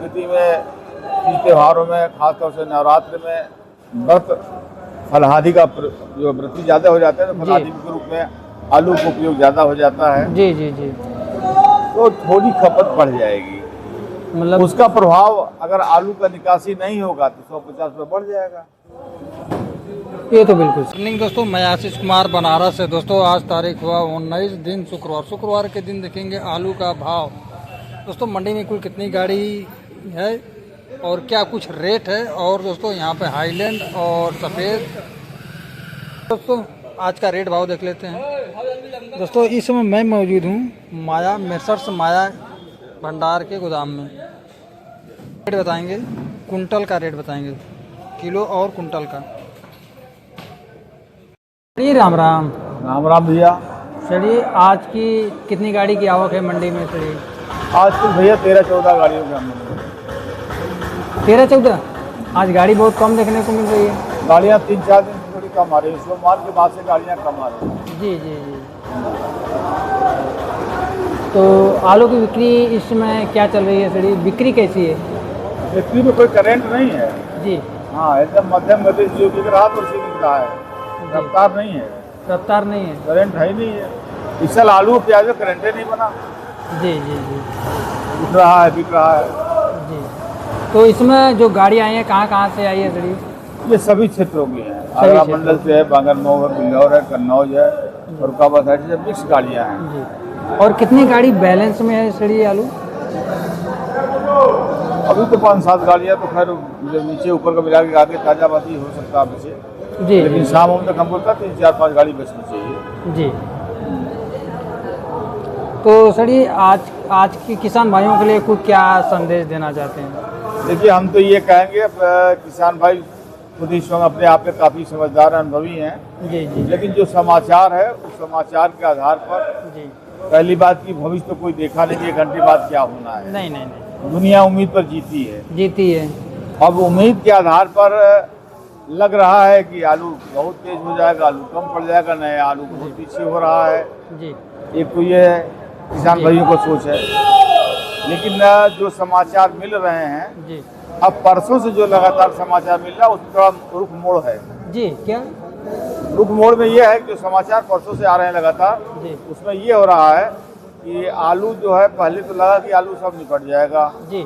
स्थिति में तीज त्योहारों में, खासतौर से नवरात्र में व्रत फलाहारी का जो व्रती ज़्यादा हो जाते हैं तो फलाहारी के रूप में आलू का उपयोग ज़्यादा हो जाता है। जी जी जी। तो थोड़ी खपत बढ़ जाएगी, मतलब उसका प्रभाव अगर आलू का निकासी नहीं होगा तो 150 रुपये बढ़ जाएगा। ये तो बिल्कुल। मॉर्निंग दोस्तों, मैं आशीष कुमार बनारस से। दोस्तों आज तारीख हुआ 19 दिन शुक्रवार के दिन देखेंगे आलू का भाव। दोस्तों मंडी में कुल कितनी गाड़ी है और क्या कुछ रेट है, और दोस्तों यहाँ पे हाईलैंड और सफ़ेद। दोस्तों आज का रेट भाव देख लेते हैं। दोस्तों इस समय मैं मौजूद हूँ माया मेसर्स माया भंडार के गोदाम में। रेट बताएंगे, कुंटल का रेट बताएंगे, किलो और कुंटल का। चलिए राम राम। राम राम भैया। चलिए आज की कितनी गाड़ी की आवक है मंडी में? चलिए आज तो भैया 13-14 गाड़ियों के हमने 13-14। आज गाड़ी बहुत कम देखने को मिल रही है। गाड़ियाँ 3-4 दिन से थोड़ी कम आ रही है, सोमवार के बाद से गाड़ियाँ कम आ रही हैं। जी जी जी। तो आलू की बिक्री इस समय क्या चल रही है? सड़ी बिक्री कैसी है? बिक्री में कोई करंट नहीं है जी। हाँ, एकदम मध्यम गति जो बिक रहा तो उसी बिक रहा है, रफ्तार नहीं है, रफ्तार नहीं है, करंट है ही नहीं है। इस साल आलू प्याज में करंटे नहीं बना। जी जी जी। बिक रहा है जी। तो इसमें जो गाड़ी आई है कहाँ से आई है सड़ी? ये सभी क्षेत्रों की हैं। आगरा मंडल से है, बांगरमऊ है, बिल्लौर है, कन्नौज है, फरुखाबाद साइड से मिक्स गाड़ियाँ हैं। जी। और कितनी गाड़ी बैलेंस में है सड़ी आलू? अभी तो 5-7 गाड़ियाँ तो खैर जो नीचे ऊपर का मिला के आगे ताजा बाती हो सकता है पीछे। जी। लेकिन शाम तक हमको लगता है 3-4-5 गाड़ी बचनी चाहिए। जी। तो सड़ी आज के किसान भाइयों के लिए कुछ क्या संदेश देना चाहते हैं? देखिए हम तो ये कहेंगे, किसान भाई खुद इस वक्त अपने आप में काफ़ी समझदार अनुभवी हैं। जी जी। लेकिन जो समाचार है उस समाचार के आधार पर जी। पहली बात की भविष्य तो कोई देखा नहीं कि 1 घंटे बाद क्या होना है। नहीं नहीं नहीं। दुनिया उम्मीद पर जीती है। अब उम्मीद के आधार पर लग रहा है कि आलू बहुत तेज हो जाएगा, आलू कम पड़ जाएगा, नया आलू बहुत पीछे हो रहा है। जी। एक तो ये है किसान भाइयों को सोच है। लेकिन जो समाचार मिल रहे हैं जी। अब परसों से जो लगातार समाचार मिल रहा है उसमें थोड़ा रुख मोड़ है। जी। क्या रुख मोड़ में ये है कि जो समाचार परसों से आ रहे हैं लगातार, उसमें ये हो रहा है कि आलू जो है, पहले तो लगा कि आलू सब निपट जाएगा। जी।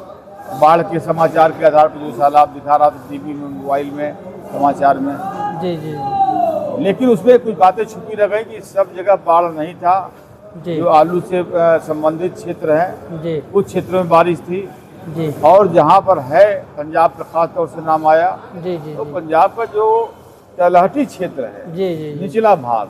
बाढ़ के समाचार के आधार पर जो सैलाब दिखा रहा था टीवी में, मोबाइल में, समाचार में। जी जी। लेकिन उसमें कुछ बातें छुपी रह गई कि सब जगह बाढ़ नहीं था। जी। जो आलू से संबंधित क्षेत्र हैं जी। कुछ क्षेत्रों में बारिश थी। जी। और जहाँ पर है पंजाब का खास तौर से नाम आया। जी जी। तो पंजाब का जो तलहटी क्षेत्र है, जी जी। निचला भाग,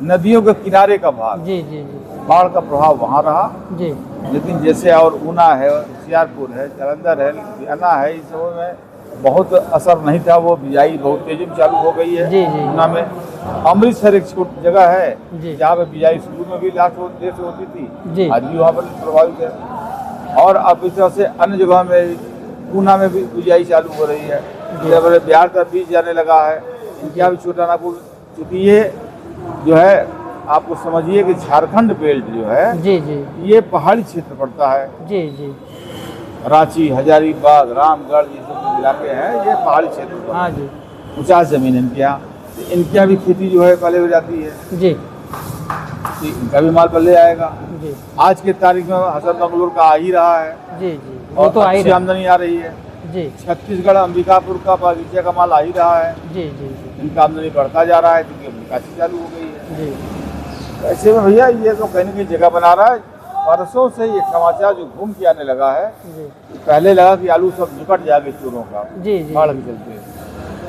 नदियों के किनारे का भाग, जी जी जी। बाढ़ का प्रभाव वहाँ रहा। जी। लेकिन जैसे और ऊना है, होशियारपुर है, जालंधर है, लुधियाना है, इस सब में बहुत असर नहीं था। वो बिजाई बहुत तेजी में चालू हो गई है। जी जी। ऊना में अमृतसर एक छोटी जगह है जी। जहाँ पे बिजाई शुरू में भी लास्ट देर से होती थी, जी। आज भी वहाँ पर प्रभावित है। और अब इस तरह से अन्य जगह में ऊना में भी बिजाई चालू हो रही है। बिहार का बीज जाने लगा है, इनका भी छोटा नागपुर, क्योंकि ये जो है आपको समझिए कि झारखंड बेल्ट जो है, जी जी, ये पहाड़ी क्षेत्र पड़ता है। जी जी, रांची, हजारीबाग, रामगढ़ ये सब इलाके हैं, ये पहाड़ी क्षेत्र। हाँ जी, 50 जमीन इनके यहाँ, इनके यहाँ भी खेती जो है पहले हो जाती है जी तो इनका भी माल पहले आएगा। जी आज के तारीख में हसन बंगलोर का आ ही रहा है। जी जी, वो तो अच्छी आमदनी आ रही है। जी, छत्तीसगढ़ अंबिकापुर का बगीचे का माल आ ही रहा है। जी जी जी, इनका आमदनी बढ़ता जा रहा है क्योंकि अब निकासी चालू हो गई है। जी, ऐसे में भैया ये तो कहीं न कहीं जगह बना रहा है। परसों से ये समाचार जो घूम के आने लगा है, जी, पहले लगा कि आलू सब निकट जाएगा चोरों का, जी जी, बाढ़ के चलते।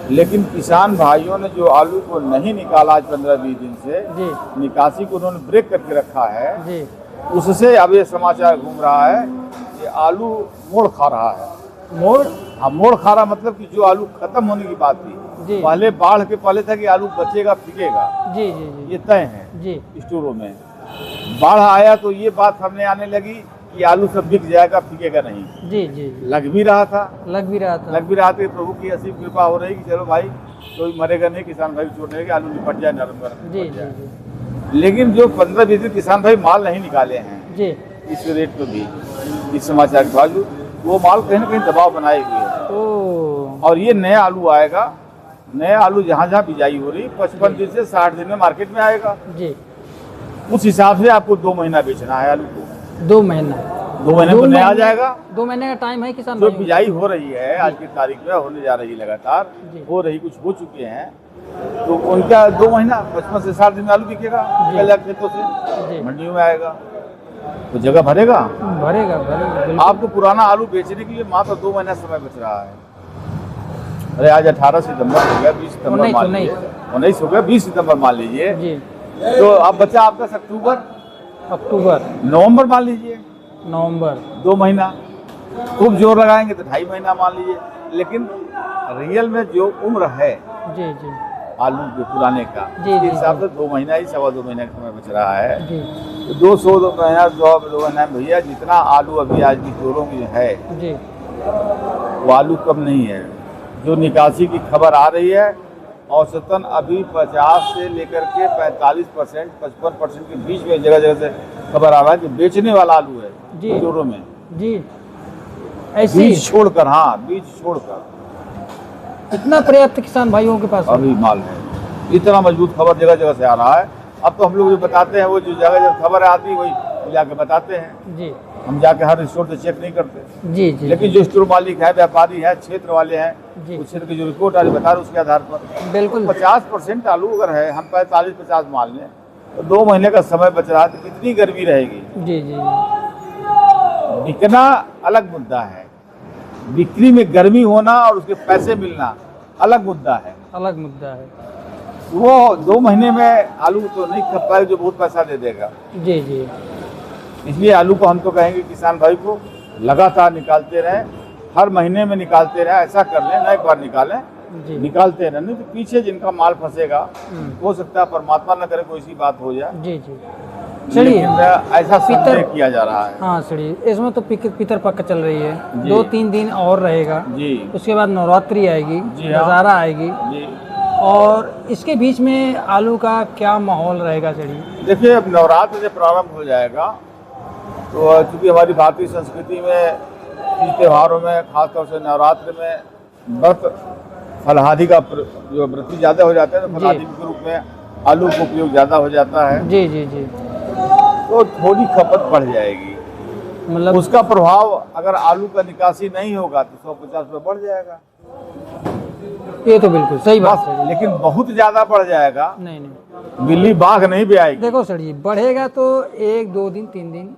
लेकिन किसान भाइयों ने जो आलू को नहीं निकाला आज 15-20 दिन से, जी, निकासी को उन्होंने ब्रेक करके रखा है, जी, उससे अब ये समाचार घूम रहा है कि आलू मोड़ खा रहा है। मोड़, हाँ, मोड़ खा रहा मतलब कि जो आलू खत्म होने की बात थी, जी, पहले बाढ़ के पहले था कि आलू बचेगा फिकेगा, जी जी जी, ये तय है जी, स्टोरों में। बाढ़ आया तो ये बात हमने आने लगी कि आलू सब बिक जाएगा, फिकेगा नहीं। जी जी, लग भी रहा था, लग भी रहा था, प्रभु की असीम कृपा हो रही कि चलो भाई कोई मरेगा नहीं, किसान भाई छोड़ देंगे, आलू निपट जाए, नरम गरम जी निपट जी जाए। जी, लेकिन जो 15-20 दिन किसान भाई माल नहीं निकाले हैं जी, इस रेट पे भी, इस समाचार के बावजूद, वो माल कहीं ना कहीं दबाव बनाए हुए है। ओ और ये नया आलू आएगा, नया आलू जहाँ जहाँ बिजाई हो रही 55 दिन से 60 दिन में मार्केट में आएगा। जी, उस हिसाब से आपको 2 महीना बेचना है आलू को। 2 महीना 2 महीने में नया आ जाएगा। 2 महीने का टाइम है किसान जो भाइयों? बिजाई हो रही है आज की तारीख में, होने जा रही लगातार जी। हो रही, कुछ हो चुके हैं, तो उनका 2 महीना 55 से 60 दिन में आलू बिकेगा, जी। निकल जाएगा खेतों जी। से, मंडियों में आएगा, तो जगह भरेगा। भरेगा बिल्कुल। आपको पुराना आलू बेचने के लिए मात्र 2 महीना समय बच रहा है। अरे आज 18 सितंबर हो गया, 20 सितंबर मान लीजिए, 19 हो गया, 20 सितंबर मान लीजिए, जी, तो अब बचा आपका अक्टूबर, नवंबर मान लीजिए, नवंबर 2 महीना। खूब जोर लगाएंगे तो 2.5 महीना मान लीजिए। लेकिन रियल में जो उम्र है जी जी आलू के पुराने का, जी, उसके जी, हिसाब से 2 महीना ही, 2.25 महीने का समय बच रहा है। जी तो 200 महीना 2 महीना में भैया जितना आलू अभी आज की जोरों में है, जी वो आलू कम नहीं है। जो निकासी की खबर आ रही है, औसतन अभी 50 से लेकर के 45%, 55% के बीच में जगह जगह से खबर आ रहा है कि बेचने वाला आलू है जी। जोरों में, जी ऐसी बीज छोड़कर। हाँ, बीज छोड़कर इतना पर्याप्त किसान भाइयों के पास है? अभी माल है। इतना मजबूत खबर जगह जगह से आ रहा है। अब तो हम लोग जो बताते हैं, वो जो जगह जगह खबर आती है वही जाके बताते हैं। जी हम जाके हर स्टोर से चेक नहीं करते। जी जी लेकिन जो स्टोर मालिक है, व्यापारी है, क्षेत्र वाले हैं, जी। उस क्षेत्र की जो रिपोर्ट आ रही बता रहे, उसके आधार पर बिल्कुल 50% आलू अगर है, हम 45-50 मान लें, तो 2 महीने का समय बच रहा है, तो कितनी गर्मी रहेगी। जी जी बिकना अलग मुद्दा है, बिक्री में गर्मी होना और उसके पैसे मिलना अलग मुद्दा है। अलग मुद्दा है। वो 2 महीने में आलू तो नहीं खप पाएगा जो बहुत पैसा दे देगा। जी जी इसलिए आलू को हम तो कहेंगे किसान भाई को लगातार निकालते रहें, हर महीने में निकालते रहें। ऐसा कर लें, ना एक बार निकालें, जी निकालते रहें, नहीं तो पीछे जिनका माल फंसेगा, हो सकता है परमात्मा न करे कोई सी बात हो जाए। जी जी चलिए, लेकिन ऐसा संदेह किया जा रहा है। हाँ चलिए, इसमें तो पितर पक्का चल रही है, जी। 2-3 दिन और रहेगा, जी उसके बाद नवरात्रि आएगी, जी हाँ। दशहरा आएगी, जी। और इसके बीच में आलू का क्या माहौल रहेगा? चलिए देखिए, अब नवरात्र से प्रारंभ हो जाएगा, तो चूँकि हमारी भारतीय संस्कृति में तीज त्योहारों में, खासतौर से नवरात्र में व्रत फलहारी का जो व्रती ज़्यादा हो जाता है, तो फलहारी के रूप में आलू का उपयोग ज़्यादा हो जाता है। जी जी जी तो थोड़ी खपत बढ़ जाएगी। मतलब उसका प्रभाव अगर आलू का निकासी नहीं होगा तो 150 रुपये बढ़ जाएगा। ये तो बिल्कुल सही बात बस, है। लेकिन बहुत ज़्यादा बढ़ जाएगा, नहीं नहीं, बिल्ली बाघ नहीं भी आएगी। देखो सर जी, बढ़ेगा तो 1-2 दिन 3 दिन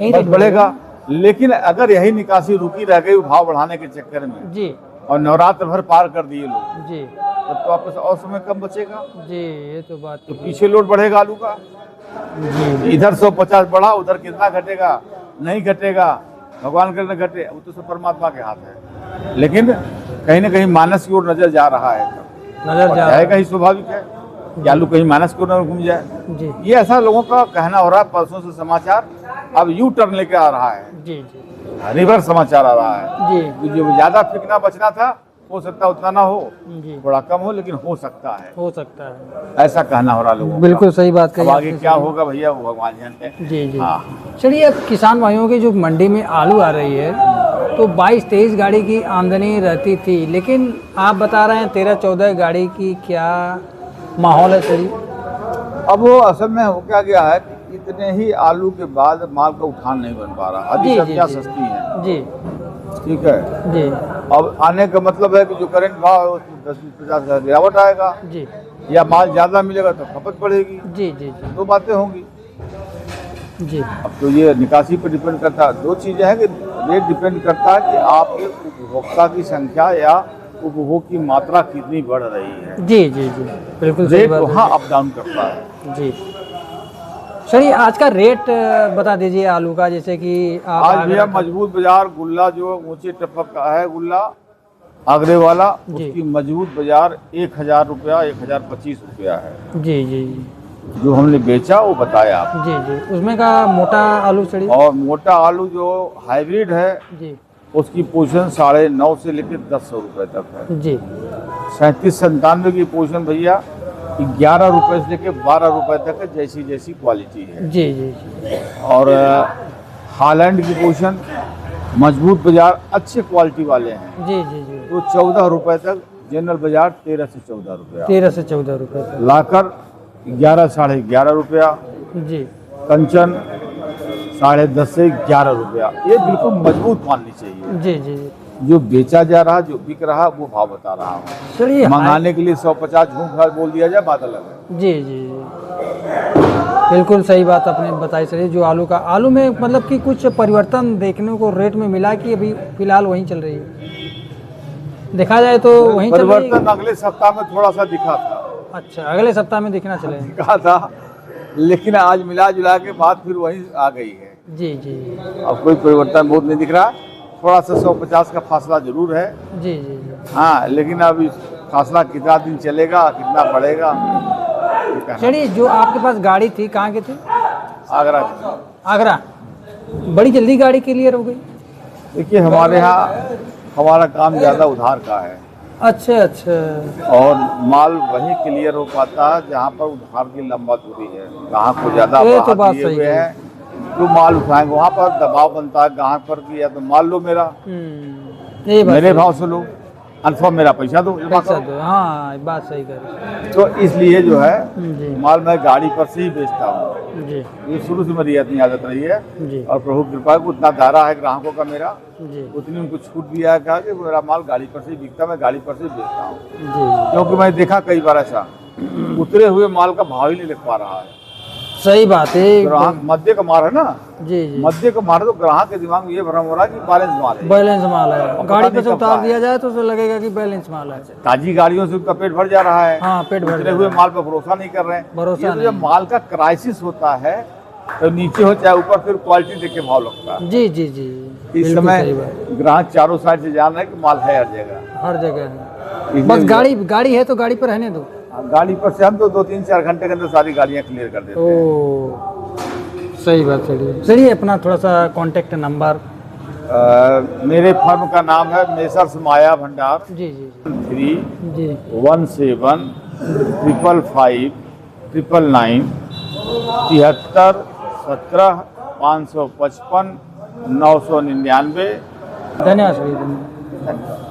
यही बस रेट बढ़ेगा। लेकिन अगर यही निकासी रुकी रह गई भाव बढ़ाने के चक्कर में, जी और नवरात्र भर पार कर दिए लोग, जी तब तो आपके और समय कम बचेगा, जी, ये तो बात तो पीछे लोड बढ़ेगा आलू का। जी इधर 150 बढ़ा, उधर कितना घटेगा, नहीं घटेगा, भगवान करे न घटे, वो तो सब परमात्मा के हाथ है। लेकिन कहीं ना कहीं मानस की ओर नजर जा रहा है, नजर और जा जाएगा ही, स्वाभाविक है कि आलू कहीं मानस की ओर न घूम जाए। जी ये ऐसा लोगों का कहना हो रहा है। परसों से समाचार अब यू टर्न लेके आ रहा है, जी जी रिवर्स समाचार आ रहा है जी कि जो ज्यादा फिकना बचना था, हो सकता उतना ना हो, जी, थोड़ा कम हो, लेकिन हो सकता है, हो सकता है। ऐसा कहना हो रहा है लोगों का। बिल्कुल सही बात कही अब आगे आपने, क्या सही। होगा भैया, वो भगवान जानते हैं। जी जी हाँ। चलिए, अब किसान भाइयों की जो मंडी में आलू आ रही है, तो 22-23 गाड़ी की आमदनी रहती थी, लेकिन आप बता रहे हैं 13-14 गाड़ी की, क्या माहौल है सर? अब वो असल में हो क्या गया है कि इतने ही आलू के बाद माल का उठान नहीं बन पा रहा। जी, आधी जी, सब्जियां जी। सस्ती हैं, जी ठीक है। जी अब आने का मतलब है कि जो करंट भाव है उसमें 10-50 का गिरावट आएगा, जी या माल ज़्यादा मिलेगा तो खपत बढ़ेगी। जी जी जी 2 बातें होंगी। जी अब तो ये निकासी पर डिपेंड करता है। 2 चीज़ें हैं कि रेट डिपेंड करता है कि आपके उपभोक्ता की संख्या या उपभोग की मात्रा कितनी बढ़ रही है। जी जी जी बिल्कुल सही रेट बात वहाँ है। अप डाउन करता है। जी चलिए, आज का रेट बता दीजिए आलू का, जैसे कि आप आज भैया आगरा का- मजबूत बाजार गुल्ला जो ऊंचे टपक का है, गुल्ला आगरे वाला, जी। उसकी मजबूत बाजार 1000 रुपया, 1025 रुपया है। जी जी जी जो हमने बेचा वो बताया आप। जी जी उसमें का मोटा आलू चढ़ी। और मोटा आलू जो हाइब्रिड है, जी उसकी पोजीशन 9.5 से लेकर 1000 रुपये तक है। जी 37-97 की पोजीशन भैया 11 रुपये से लेकर 12 रुपये तक है, जैसी जैसी क्वालिटी है। जी जी जी और हालैंड की पोजीशन मजबूत बाजार अच्छे क्वालिटी वाले हैं जी जी जी। तो 14 रुपए तक, जनरल बाजार 13 से 14 रुपया, 13 से 14 रुपए तक। लाकर 11 साढ़े 11 रुपया, जी कंचन 10.5 से 11 रुपया। ये बिल्कुल मजबूत माननी चाहिए। जी जी जी। जो बेचा जा रहा, जो बिक रहा, वो भाव बता रहा हूँ। चलिए मंगाने के लिए 150 झूठ घाट बोल दिया जाए, बात अलग है। जी जी जी, बिल्कुल सही बात आपने बताई सर। जो आलू का, आलू में मतलब कि कुछ परिवर्तन देखने को रेट में मिला कि अभी फिलहाल वहीं चल रही है? देखा जाए तो वहीं चल रही है। परिवर्तन अगले सप्ताह में थोड़ा सा दिखा था। अच्छा, अगले सप्ताह में दिखना चले। दिखा था, लेकिन आज मिला जुला के बाद फिर वहीं आ गई है। जी जी अब कोई परिवर्तन बहुत नहीं दिख रहा, थोड़ा सा 150 का फासला जरूर है। जी जी जी। हाँ, लेकिन अब इस फासला कितना दिन चलेगा, कितना बढ़ेगा, ये कहना। चलिए, जो आपके पास गाड़ी थी कहाँ की थी? आगरा। आगरा। बड़ी जल्दी गाड़ी क्लियर हो गई। देखिए, हमारे यहाँ हमारा काम ज़्यादा उधार का है अच्छा अच्छा। और माल वहीं क्लियर हो पाता है जहाँ पर उधार की लंबा दूरी है। ग्राहक को ज़्यादा ये तो बात दिए सही हुए है। हैं, जो माल उठाएंगे वहाँ पर दबाव बनता है ग्राहक पर कि या तो माल लो मेरा, ये बात मेरे सही। भाव से लो, अनफॉर्म मेरा पैसा दो, जमा पैसा करो। दो, हाँ बात सही कर। तो इसलिए जो है जी माल मैं गाड़ी पर से ही बेचता हूँ। जी ये शुरू से मेरी इतनी आदत रही है जी और प्रभु कृपा है कि उतना दायरा है ग्राहकों का मेरा, जी उतनी उनको छूट दिया है कहा कि मेरा माल गाड़ी पर से ही बिकता, मैं गाड़ी पर से ही बेचता हूँ। जी। क्योंकि मैं देखा कई बार ऐसा उतरे हुए माल का भाव ही नहीं लग पा रहा है। सही बात है। ग्राहक मध्य का मार है ना, जी जी। मध्य का मार है तो ग्राहक के दिमाग में ये भ्रम हो रहा है कि बैलेंस माल है, बैलेंस माल है। पता गाड़ी पे नहीं से कब उतार का है। दिया जाए तो उसे लगेगा कि बैलेंस माल है। ताजी गाड़ियों से उनका पेट भर जा रहा है। हाँ, पेट भर उतरे जा हुए रहा है। माल पर भरोसा नहीं कर रहे हैं। भरोसा ये तो नहीं। जब माल का क्राइसिस होता है तो नीचे हो चाहे ऊपर, फिर क्वालिटी देख के भाव लगता है। जी जी जी। इस बिल्कुल समय सही बात। ग्राहक चारों साइड से जान रहे हैं कि माल है हर जगह। हर जगह है। इसलिए बस गाड़ी है तो गाड़ी पर रहने दो। गाड़ी पर से हम तो 2-3-4 घंटे के अंदर सारी गाड़ियाँ क्लियर कर देते हैं। ओ सही बात। चलिए अपना थोड़ा सा कांटेक्ट नंबर। मेरे फर्म का नाम है मेसर्स माया भंडार। जी जी 3 जी 17 555 999 73 17 555 999। धन्यवाद सर। धन्यवाद।